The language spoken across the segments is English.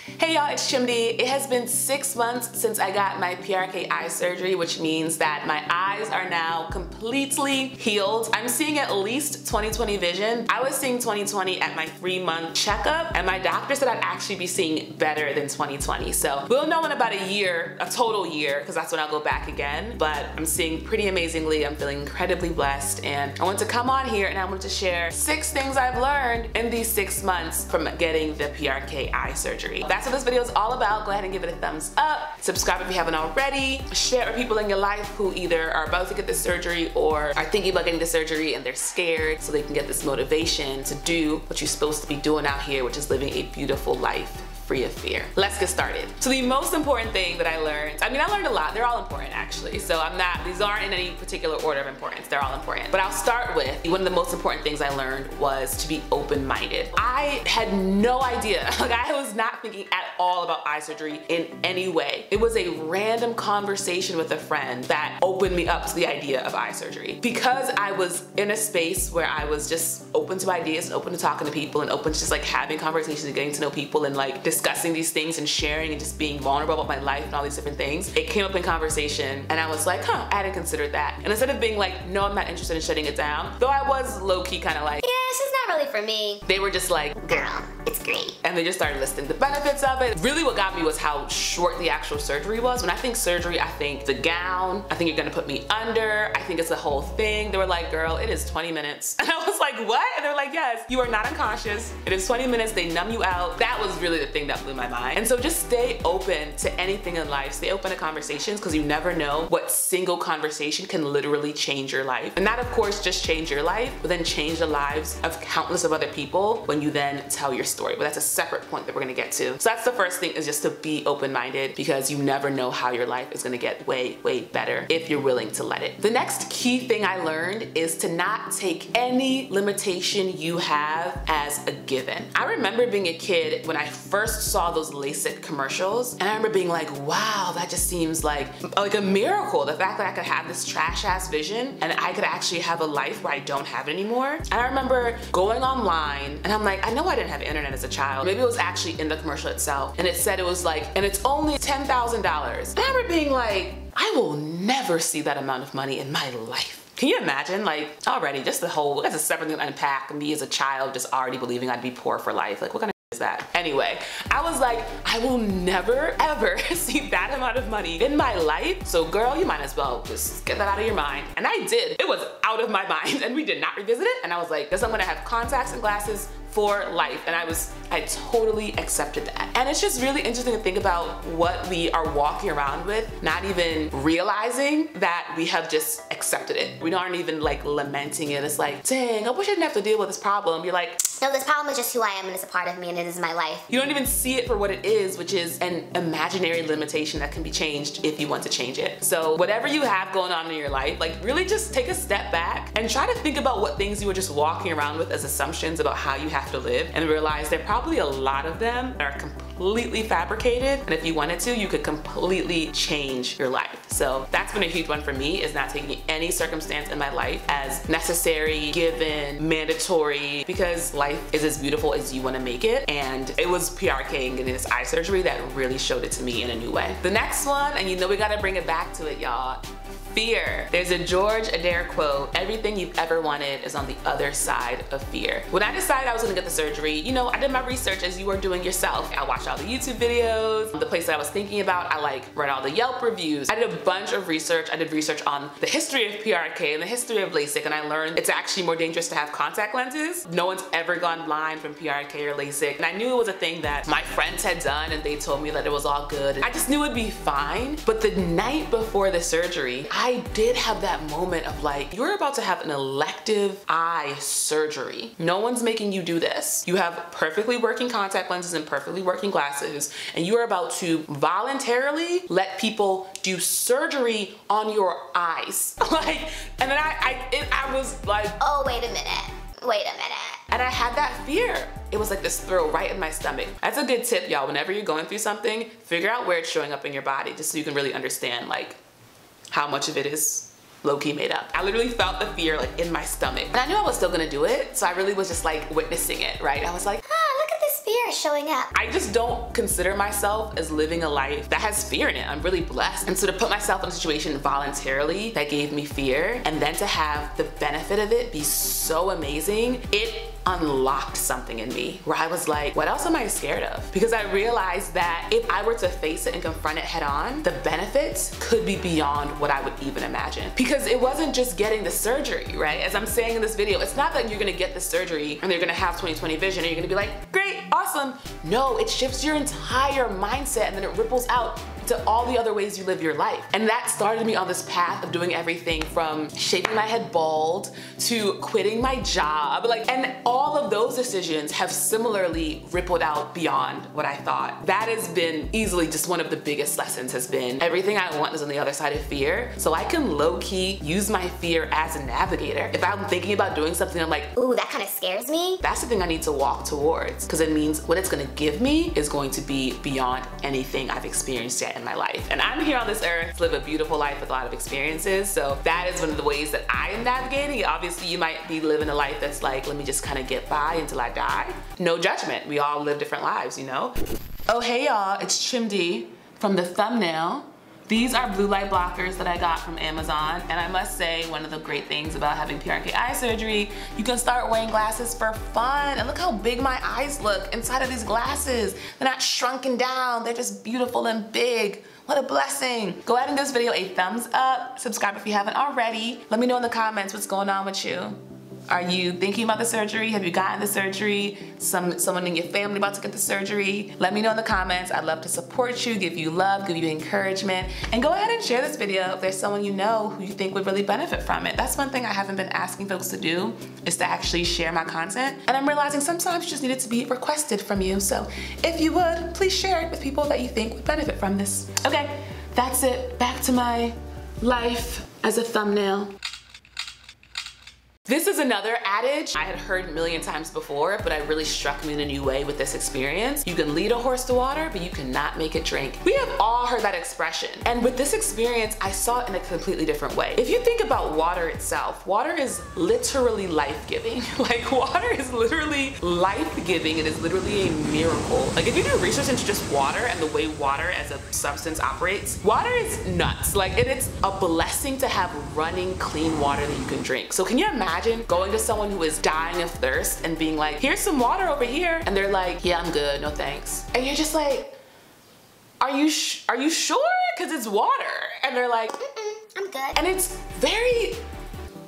Hey y'all, it's Chimdi. It has been 6 months since I got my PRK eye surgery, which means that my eyes are now completely healed. I'm seeing at least 20/20 vision. I was seeing 20/20 at my 3-month checkup, and my doctor said I'd actually be seeing better than 20/20. So we'll know in about a year, a total year, because that's when I'll go back again. But I'm seeing pretty amazingly. I'm feeling incredibly blessed, and I want to come on here and I want to share 6 things I've learned in these 6 months from getting the PRK eye surgery. That's what this video is all about. Go ahead and give it a thumbs up. Subscribe if you haven't already. Share it with people in your life who either are about to get the surgery or are thinking about getting the surgery and they're scared, so they can get this motivation to do what you're supposed to be doing out here, which is living a beautiful life free of fear. Let's get started. So the most important thing that I learned, I learned a lot. They're all important actually. So these aren't in any particular order of importance. They're all important. But I'll start with one of the most important things I learned was to be open-minded. I had no idea. I was not thinking at all about eye surgery in any way. It was a random conversation with a friend that opened me up to the idea of eye surgery. Because I was in a space where I was just open to ideas and open to talking to people and open to just having conversations and getting to know people and discussing these things and sharing and just being vulnerable about my life and all these different things. It came up in conversation and I was like, I hadn't considered that. And instead of being like, no, I'm not interested in shutting it down, though I was low-key kind of like, yeah, it's just not really for me. They were just like, girl, it's great. And they just started listing the benefits of it. Really what got me was how short the actual surgery was. When I think surgery, I think the gown, I think you're gonna put me under, I think it's the whole thing. They were like, girl, it is 20 minutes. And I was like, what? And they're like, yes, you are not unconscious. It is 20 minutes, they numb you out. That was really the thing that blew my mind. And so just stay open to anything in life. Stay open to conversations, because you never know what single conversation can literally change your life. And not, of course, just change your life, but then change the lives of countless of other people when you then tell your story. But that's a separate point that we're gonna get to. So that's the first thing, is just to be open-minded, because you never know how your life is gonna get way, way better if you're willing to let it. The next key thing I learned is to not take any limitation you have as a given. I remember being a kid when I first saw those LASIK commercials, and I remember being like, wow, that just seems like a miracle. The fact that I could have this trash ass vision and I could actually have a life where I don't have it anymore. And I remember going online and I'm like, I know I didn't have internet as a child. Maybe it was actually in the commercial itself, and it said it was like, and it's only $10,000. And I remember being like, I will never see that amount of money in my life. Can you imagine? Already just the whole, that's a separate thing to unpack. Me as a child just already believing I'd be poor for life. What kind of is that? Anyway, I was like, I will never ever see that amount of money in my life. So girl, you might as well just get that out of your mind. And I did. It was out of my mind, and we did not revisit it. And I was like, guess I'm gonna have contacts and glasses for life. And I totally accepted that. And it's just really interesting to think about what we are walking around with, not even realizing that we have just accepted it. We aren't even lamenting it. It's like, dang, I wish I didn't have to deal with this problem. You're like, no, this problem is just who I am, and it's a part of me, and it is my life. You don't even see it for what it is, which is an imaginary limitation that can be changed if you want to change it. So whatever you have going on in your life, really just take a step back and try to think about what things you were just walking around with as assumptions about how you have to live, and realize there are probably a lot of them that are completely fabricated, and if you wanted to, you could completely change your life. So that's been a huge one for me, is not taking any circumstance in my life as necessary, given, mandatory, because life is as beautiful as you want to make it. And it was PRK and getting this eye surgery that really showed it to me in a new way. The next one, and we gotta bring it back to it, y'all. Fear. There's a George Adair quote, everything you've ever wanted is on the other side of fear. When I decided I was gonna get the surgery, I did my research as you are doing yourself. I watched all the YouTube videos, the place that I was thinking about, I read all the Yelp reviews. I did a bunch of research. I did research on the history of PRK and the history of LASIK, and I learned it's actually more dangerous to have contact lenses. No one's ever gone blind from PRK or LASIK. And I knew it was a thing that my friends had done, and they told me that it was all good. I just knew it'd be fine. But the night before the surgery, I did have that moment of you're about to have an elective eye surgery. No one's making you do this. You have perfectly working contact lenses and perfectly working glasses, and you are about to voluntarily let people do surgery on your eyes. And then I was like, oh, wait a minute. Wait a minute. And I had that fear. It was like this thrill right in my stomach. That's a good tip, y'all. Whenever you're going through something, figure out where it's showing up in your body, just so you can really understand how much of it is low-key made up. I literally felt the fear in my stomach. And I knew I was still gonna do it, so I really was just witnessing it, right? I was like, look at this fear. is showing up. I just don't consider myself as living a life that has fear in it. I'm really blessed. And so to put myself in a situation voluntarily that gave me fear, and then to have the benefit of it be so amazing, it unlocked something in me where I was like, what else am I scared of? Because I realized that if I were to face it and confront it head on, the benefits could be beyond what I would even imagine. Because it wasn't just getting the surgery, right? As I'm saying in this video, it's not that you're gonna get the surgery and you're gonna have 20/20 vision and you're gonna be like, great, awesome. No, it shifts your entire mindset and then it ripples out to all the other ways you live your life. And that started me on this path of doing everything from shaving my head bald to quitting my job. And all of those decisions have similarly rippled out beyond what I thought. That has been easily just one of the biggest lessons, has been everything I want is on the other side of fear. So I can low-key use my fear as a navigator. If I'm thinking about doing something, I'm like, ooh, that kind of scares me. that's the thing I need to walk towards, because it means what it's gonna give me is going to be beyond anything I've experienced yet in my life. And I'm here on this earth to live a beautiful life with a lot of experiences, so that is one of the ways that I am navigating. Obviously, you might be living a life that's like, let me just kind of get by until I die. No judgment, we all live different lives, you know? Oh hey y'all, it's Chimdi from the thumbnail. These are blue light blockers that I got from Amazon, and I must say one of the great things about having PRK eye surgery, you can start wearing glasses for fun. And look how big my eyes look inside of these glasses. They're not shrunken down, they're just beautiful and big. What a blessing. Go ahead and give this video a thumbs up, subscribe if you haven't already. Let me know in the comments what's going on with you. Are you thinking about the surgery? Have you gotten the surgery? Someone in your family about to get the surgery? Let me know in the comments. I'd love to support you, give you love, give you encouragement. And go ahead and share this video if there's someone you know who you think would really benefit from it. That's one thing I haven't been asking folks to do, is to actually share my content. And I'm realizing sometimes you just need it to be requested from you. So if you would, please share it with people that you think would benefit from this. Okay, that's it. Back to my life as a thumbnail. This is another adage I had heard a million times before, but it really struck me in a new way with this experience. You can lead a horse to water, but you cannot make it drink. We have all heard that expression. And with this experience, I saw it in a completely different way. If you think about water itself, water is literally life-giving. Like, water is literally life-giving. It is literally a miracle. Like, if you do research into just water and the way water as a substance operates, water is nuts. Like, it's a blessing to have running, clean water that you can drink. So can you imagine going to someone who is dying of thirst and being like, here's some water over here, and they're like, yeah, I'm good, no thanks. And you're just like, are you sure? Because it's water. And they're like, I'm good. and it's very,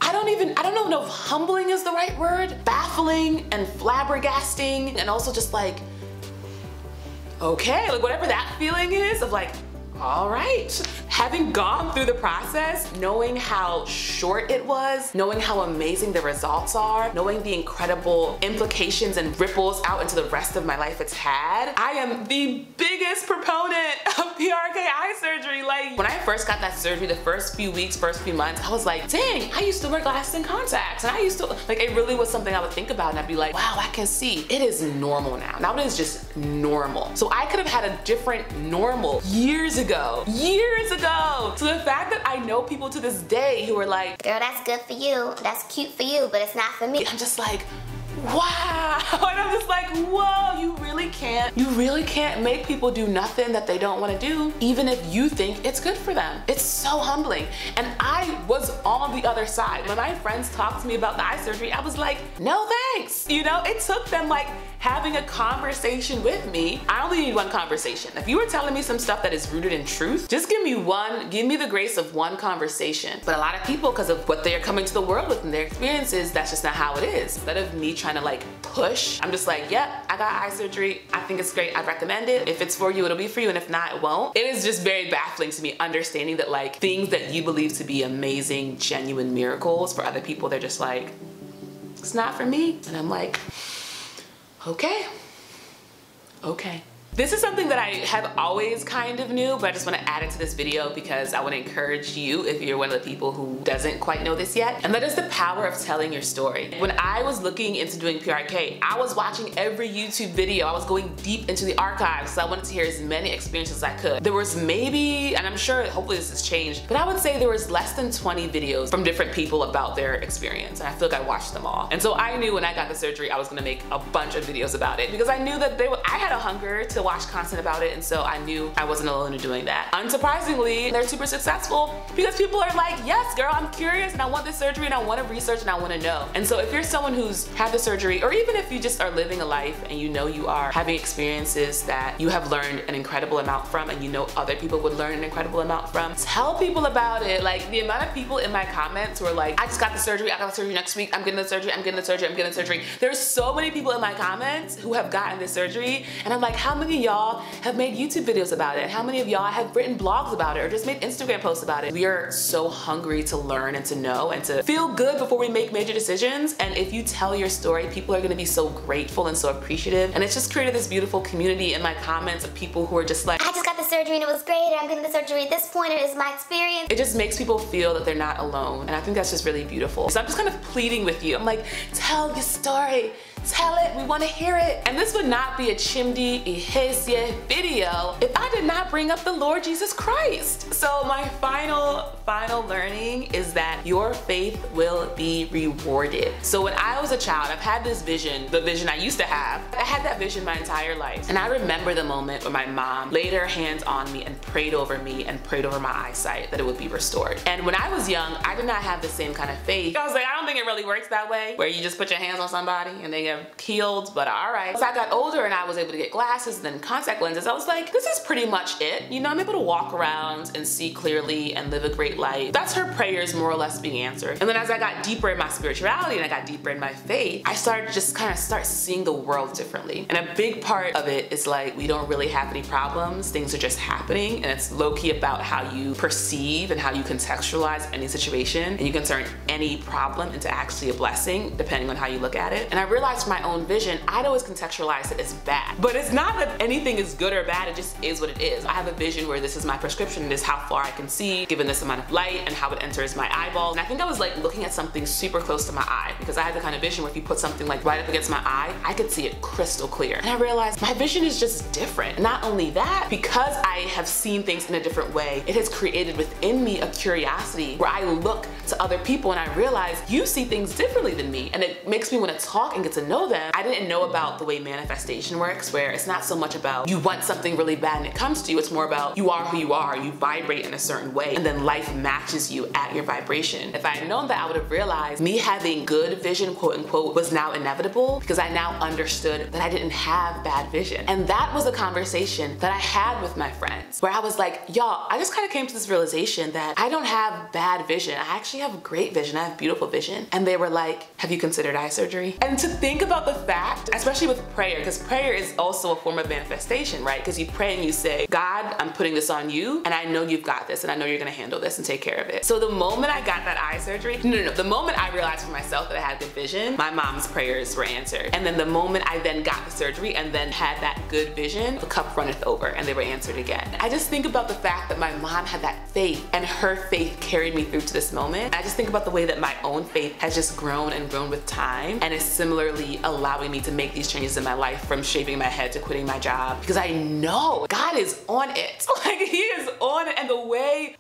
I don't know if humbling is the right word, baffling and flabbergasting, and also just like, okay, like whatever that feeling is of like, all right. Having gone through the process, knowing how short it was, knowing how amazing the results are, knowing the incredible implications and ripples out into the rest of my life it's had, I am the biggest proponent of PRK eye surgery. Like, when I first got that surgery, the first few weeks, first few months, I was like, dang, I used to wear glasses and contacts. And I used to, like, it really was something I would think about, and I'd be like, wow, I can see. It is normal now. Now it is just normal. So I could have had a different normal years ago. So the fact that I know people to this day who are like, girl, that's good for you. That's cute for you, but it's not for me. I'm just like, wow. And I'm just like, whoa, you really can't make people do nothing that they don't want to do, even if you think it's good for them. It's so humbling. And I was on the other side. When my friends talked to me about the eye surgery, I was like, no thanks. You know, it took them like having a conversation with me. I only need one conversation. If you were telling me some stuff that is rooted in truth, just give me the grace of one conversation. But a lot of people, because of what they're coming to the world with and their experiences, that's just not how it is. Instead of me trying to like push, I'm just like, yep, I got eye surgery. I think it's great. I'd recommend it. If it's for you, it'll be for you. And if not, it won't. It is just very baffling to me understanding that like things that you believe to be amazing, genuine miracles, for other people, they're just like, it's not for me. And I'm like, okay. This is something that I have always kind of knew, but I just want to add it to this video because I want to encourage you if you're one of the people who doesn't quite know this yet. And that is the power of telling your story. When I was looking into doing PRK, I was watching every YouTube video. I was going deep into the archives, so I wanted to hear as many experiences as I could. There was maybe, and I'm sure hopefully this has changed, but I would say there was less than 20 videos from different people about their experience, and I feel like I watched them all. And so I knew when I got the surgery I was gonna make a bunch of videos about it because I knew that I had a hunger to watch content about it, and so I knew I wasn't alone in doing that. Unsurprisingly, they're super successful because people are like, yes girl, I'm curious and I want this surgery and I want to research and I want to know. And so if you're someone who's had the surgery, or even if you just are living a life and you know you are having experiences that you have learned an incredible amount from, and you know other people would learn an incredible amount from, tell people about it. Like the amount of people in my comments who are like, I just got the surgery, I got the surgery next week, I'm getting the surgery, I'm getting the surgery, I'm getting the surgery. There's so many people in my comments who have gotten this surgery, and I'm like, how many of y'all have made YouTube videos about it? How many of y'all have written blogs about it or just made Instagram posts about it? We are so hungry to learn and to know and to feel good before we make major decisions. And if you tell your story, people are gonna be so grateful and so appreciative. And it's just created this beautiful community in my comments of people who are just like, I just got the surgery and it was great, I'm getting the surgery at this point, it is my experience. it just makes people feel that they're not alone. And I think that's just really beautiful. So I'm just kind of pleading with you. I'm like, tell your story. Tell it, we want to hear it. And this would not be a chimdi ihesie video if I did not bring up the Lord Jesus Christ. So my final learning is that your faith will be rewarded. So when I was a child, I've had this vision, the vision I used to have. I had that vision my entire life. And I remember the moment when my mom laid her hands on me and prayed over me and prayed over my eyesight that it would be restored. And when I was young, I did not have the same kind of faith. I was like, I don't think it really works that way, where you just put your hands on somebody and they get healed, but all right. As I got older and I was able to get glasses and then contact lenses, I was like, this is pretty much it. You know, I'm able to walk around and see clearly and live a great life. That's her prayers more or less being answered. And then as I got deeper in my spirituality and I got deeper in my faith, I started to just kind of start seeing the world differently. And a big part of it is like, we don't really have any problems. Things are just happening, and it's low-key about how you perceive and how you contextualize any situation, and you can turn any problem into actually a blessing depending on how you look at it. And I realized from my own vision, I'd always contextualize it as bad. But it's not that anything is good or bad, it just is what it is. I have a vision where this is my prescription, this is how far I can see given this amount of light and how it enters my eyeballs. And I think I was like looking at something super close to my eye, because I had the kind of vision where if you put something like right up against my eye, I could see it crystal clear. And I realized my vision is just different. Not only that, because I have seen things in a different way, it has created within me a curiosity where I look to other people and I realize you see things differently than me, and it makes me want to talk and get to know them. I didn't know about the way manifestation works, where it's not so much about you want something really bad and it comes to you, it's more about you are who you are, you vibrate in a certain way, and then life matches you at your vibration. If I had known that, I would have realized me having good vision, quote unquote, was now inevitable, because I now understood that I didn't have bad vision. And that was a conversation that I had with my friends, where I was like, y'all, I just kind of came to this realization that I don't have bad vision. I actually have great vision. I have beautiful vision. And they were like, have you considered eye surgery? And to think about the fact, especially with prayer, because prayer is also a form of manifestation, right? Because you pray and you say, God, I'm putting this on you, and I know you've got this, and I know you're gonna handle this and take care of it. So the moment I got that eye surgery, the moment I realized for myself that I had good vision, my mom's prayers were answered. And then the moment I then got the surgery and then had that good vision, the cup runneth over, and they were answered again. I just think about the fact that my mom had that faith, and her faith carried me through to this moment. I just think about the way that my own faith has just grown and grown with time, and is similarly allowing me to make these changes in my life, from shaving my head to quitting my job, because I know God is on it. Like, he is on it, and the way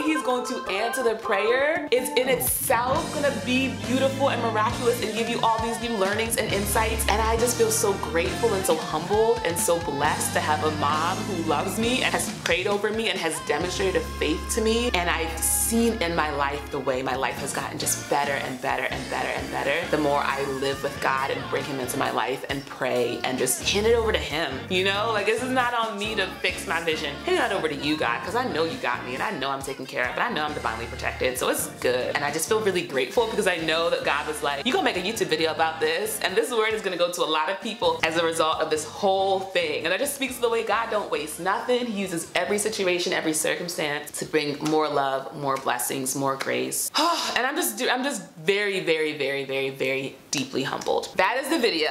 he's going to answer the prayer is in itself gonna be beautiful and miraculous and give you all these new learnings and insights. And I just feel so grateful and so humbled and so blessed to have a mom who loves me and has prayed over me and has demonstrated a faith to me. And I've seen in my life the way my life has gotten just better and better and better and better the more I live with God and bring him into my life and pray and just hand it over to him. You know, like, this is not on me to fix my vision. Hand that over to you, God, because I know you got me, and I know I'm taken care of, and I know I'm divinely protected, so it's good. And I just feel really grateful, because I know that God was like, you gonna make a YouTube video about this, and this word is gonna go to a lot of people as a result of this whole thing. And that just speaks to the way God don't waste nothing. He uses every situation, every circumstance to bring more love, more blessings, more grace. And I'm just very, very, very, very, very deeply humbled. That is the video.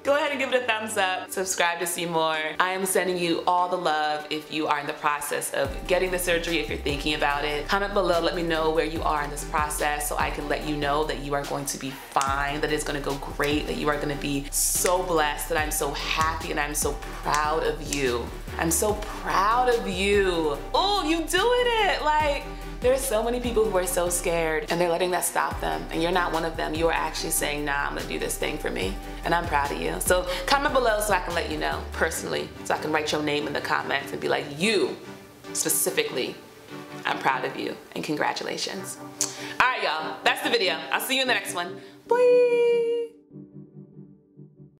go ahead and give it a thumbs up. Subscribe to see more. I am sending you all the love if you are in the process of getting the surgery, if you're thinking about it. Comment below, let me know where you are in this process so I can let you know that you are going to be fine, that it's gonna go great, that you are gonna be so blessed, that I'm so happy and I'm so proud of you. I'm so proud of you. Oh, you doing it. Like, there's so many people who are so scared and they're letting that stop them, and you're not one of them. You are actually saying, nah, I'm gonna do this thing for me, and I'm proud of you. So comment below so I can let you know personally, so I can write your name in the comments and be like, you specifically, I'm proud of you and congratulations. All right, y'all, that's the video. I'll see you in the next one. Bye.